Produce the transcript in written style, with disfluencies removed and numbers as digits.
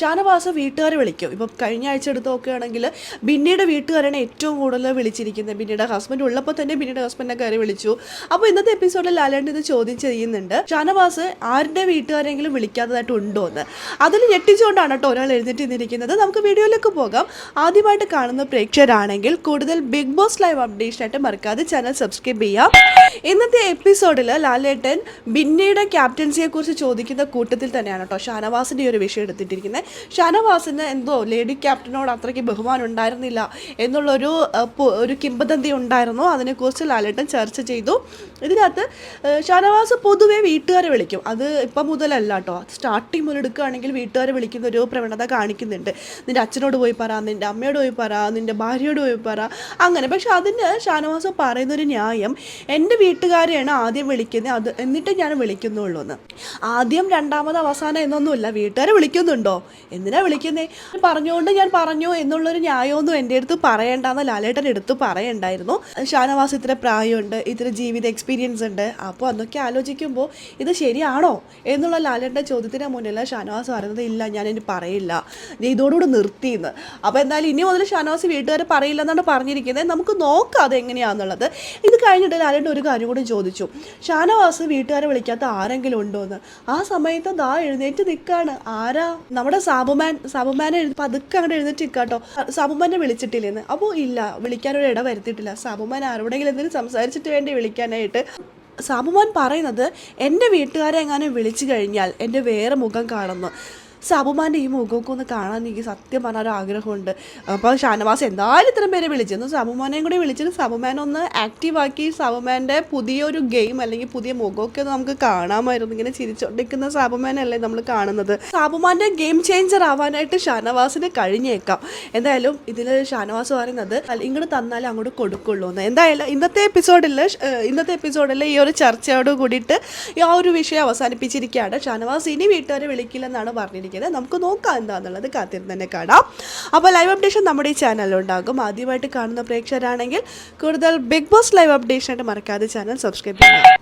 ഷാനവാസ് വീട്ടുകാരെ വിളിക്കും. ഇപ്പം കഴിഞ്ഞ ആഴ്ച എടുത്ത് നോക്കുകയാണെങ്കിൽ ബിന്നിയുടെ വീട്ടുകാരാണ് ഏറ്റവും കൂടുതൽ വിളിച്ചിരിക്കുന്നത്. ബിന്നിയുടെ ഹസ്ബൻഡ് ഉള്ളപ്പോൾ തന്നെ ബിന്നിയുടെ ഹസ്ബൻഡിനെ കയറി വിളിച്ചു. അപ്പോൾ ഇന്നത്തെ എപ്പിസോഡിൽ ലാലേട്ടൻ ഇത് ചോദ്യം ചെയ്യുന്നുണ്ട്, ഷാനവാസ് ആരുടെ വീട്ടുകാരെങ്കിലും വിളിക്കാത്തതായിട്ട് ഉണ്ടോ എന്ന്. അതിൽ ഞെട്ടിച്ചുകൊണ്ടാണ് കേട്ടോ ഒരാൾ എഴുന്നേറ്റ് നിന്നിരിക്കുന്നത്. നമുക്ക് വീഡിയോയിലേക്ക് പോകാം. ആദ്യമായിട്ട് കാണുന്ന പ്രേക്ഷകരാണെങ്കിൽ കൂടുതൽ ബിഗ് ബോസ് ലൈവ് അപ്ഡേഷനായിട്ട് മറക്കാതെ ചാനൽ സബ്സ്ക്രൈബ് ചെയ്യാം. ഇന്നത്തെ എപ്പിസോഡിൽ ലാലേട്ടൻ ബിന്നിയുടെ ക്യാപ്റ്റൻസിയെക്കുറിച്ച് ചോദിക്കുന്ന കൂട്ടത്തിൽ തന്നെയാണ് കേട്ടോ ഷാനവാസിൻ്റെ ഒരു വിഷയം എടുത്തിട്ടിരിക്കുന്നത്. ഷാനവാസിന് എന്തോ ലേഡി ക്യാപ്റ്റനോട് അത്രയ്ക്ക് ബഹുമാനം ഉണ്ടായിരുന്നില്ല എന്നുള്ളൊരു കിംവദന്തി ഉണ്ടായിരുന്നു. അതിനെക്കുറിച്ച് ലാലേട്ടൻ ചർച്ച ചെയ്തു. ഇതിനകത്ത് ഷാനവാസ് പൊതുവേ വീട്ടുകാരെ വിളിക്കും. അത് ഇപ്പം മുതലല്ല കേട്ടോ, സ്റ്റാർട്ടിങ് മുതൽ എടുക്കുകയാണെങ്കിൽ വീട്ടുകാരെ വിളിക്കുന്ന ഒരു പ്രവണത കാണിക്കുന്നുണ്ട്. നിൻ്റെ അച്ഛനോട് പോയി പറ, നിൻ്റെ അമ്മയോട് പോയി പറ, നിൻ്റെ ഭാര്യയോട് പോയി പറ, അങ്ങനെ. പക്ഷെ അതിന് ഷാനവാസ് പറയുന്നൊരു ന്യായം, എൻ്റെ വീട്ടുകാരെയാണ് ആദ്യം വിളിക്കുന്നത്, എന്നിട്ട് ഞാൻ വിളിക്കുന്നുള്ളൂ എന്ന്. ആദ്യം രണ്ടാമത് അവസാനം എന്നൊന്നുമില്ല, വീട്ടുകാരെ വിളിക്കുന്നുണ്ടോ, എന്തിനാ വിളിക്കുന്നേ, പറഞ്ഞുകൊണ്ട് ഞാൻ പറഞ്ഞു എന്നുള്ളൊരു ന്യായമൊന്നും എൻ്റെ അടുത്ത് പറയേണ്ടെന്ന് ലാലേട്ടൻ എടുത്ത് പറയണ്ടായിരുന്നു. ഷാനവാസ് ഇത്ര പ്രായമുണ്ട്, ഇത്ര ജീവിത എക്സ്പീരിയൻസ് ഉണ്ട്, അപ്പോൾ അതൊക്കെ ആലോചിക്കുമ്പോൾ ഇത് ശരിയാണോ എന്നുള്ള ലാലേട്ടൻ്റെ ചോദ്യത്തിന് മുന്നിൽ ഷാനവാസ് പറയുന്നത് ഇല്ല, ഞാനിനി പറയില്ല, ഇതോടുകൂടി നിർത്തിയെന്ന്. അപ്പോൾ എന്തായാലും ഇനി മുതൽ ഷാനവാസ് വീട്ടുകാർ പറയില്ല എന്നാണ് പറഞ്ഞിരിക്കുന്നത്. നമുക്ക് നോക്കാം അതെങ്ങനെയാണെന്നുള്ളത്. ഇത് കഴിഞ്ഞിട്ട് ലാലേട്ടൻ ഒരു കാര്യം കൂടി ചോദിച്ചു, ഷാനവാസ് വീട്ടുകാരെ വിളിക്കാത്ത ആരെങ്കിലും ഉണ്ടോ എന്ന്. ആ സമയത്ത് ദാ എഴുന്നേറ്റ് നിൽക്കുകയാണ്. ആരാ? നമ്മുടെ സാബുമാനെ പതുക്കെ അങ്ങോട്ട് എഴുന്നേറ്റ് നിൽക്കാട്ടോ. സാബുമാനെ വിളിച്ചിട്ടില്ലെന്ന്. അപ്പോൾ ഇല്ല, വിളിക്കാനൊരു ഇട വരുത്തിയിട്ടില്ല. സാബുമാൻ ആരോടെങ്കിലും എന്തെങ്കിലും സംസാരിച്ചിട്ട് വേണ്ടി വിളിക്കാനായിട്ട്. സാബുമാൻ പറയുന്നത് എൻ്റെ വീട്ടുകാരെ എങ്ങാനും വിളിച്ചു കഴിഞ്ഞാൽ എൻ്റെ വേറെ മുഖം കാണുന്നു. സാബുമാൻ്റെ ഈ മുഖമൊക്കെ ഒന്ന് കാണാൻ എനിക്ക് സത്യം പറഞ്ഞൊരു ആഗ്രഹമുണ്ട്. അപ്പോൾ ഷാനവാസ് എന്തായാലും ഇത്രയും പേരെ വിളിച്ചിരുന്നു. സാബുമാനെയും കൂടി വിളിച്ചിട്ട് സാബുമാനെ ഒന്ന് ആക്റ്റീവാക്കി സാബുമാൻ്റെ പുതിയൊരു ഗെയിം അല്ലെങ്കിൽ പുതിയ മുഖമൊക്കെ ഒന്ന് നമുക്ക് കാണാമായിരുന്നു. ഇങ്ങനെ ചിരിച്ചോണ്ടിരിക്കുന്ന സാബുമാനല്ലേ നമ്മൾ കാണുന്നത്. സാബുമാൻ്റെ ഗെയിം ചേഞ്ചർ ആവാനായിട്ട് ഷാനവാസിന് കഴിഞ്ഞേക്കാം. എന്തായാലും ഇതിൽ ഷാനവാസ് പറയുന്നത് ഇങ്ങോട്ട് തന്നാലും അങ്ങോട്ട് കൊടുക്കുള്ളൂ എന്ന്. എന്തായാലും ഇന്നത്തെ എപ്പിസോഡിൽ ഈ ഒരു ചർച്ചയോട് കൂടിയിട്ട് ആ ഒരു വിഷയം അവസാനിപ്പിച്ചിരിക്കുകയാണ്. ഷാനവാസ് ഇനി വീട്ടുകാരെ വിളിക്കില്ലെന്നാണ് പറഞ്ഞിരിക്കുന്നത്. നമുക്ക് നോക്കാം എന്താണെന്നുള്ളത്, കാത്തിരുന്ന് തന്നെ കാണാം. അപ്പോൾ ലൈവ് അപ്ഡേഷൻ നമ്മുടെ ഈ ചാനലിലുണ്ടാകും. ആദ്യമായിട്ട് കാണുന്ന പ്രേക്ഷകരാണെങ്കിൽ കൂടുതൽ ബിഗ് ബോസ് ലൈവ് അപ്ഡേഷനായിട്ട് മറക്കാതെ ചാനൽ സബ്സ്ക്രൈബ് ചെയ്യുക.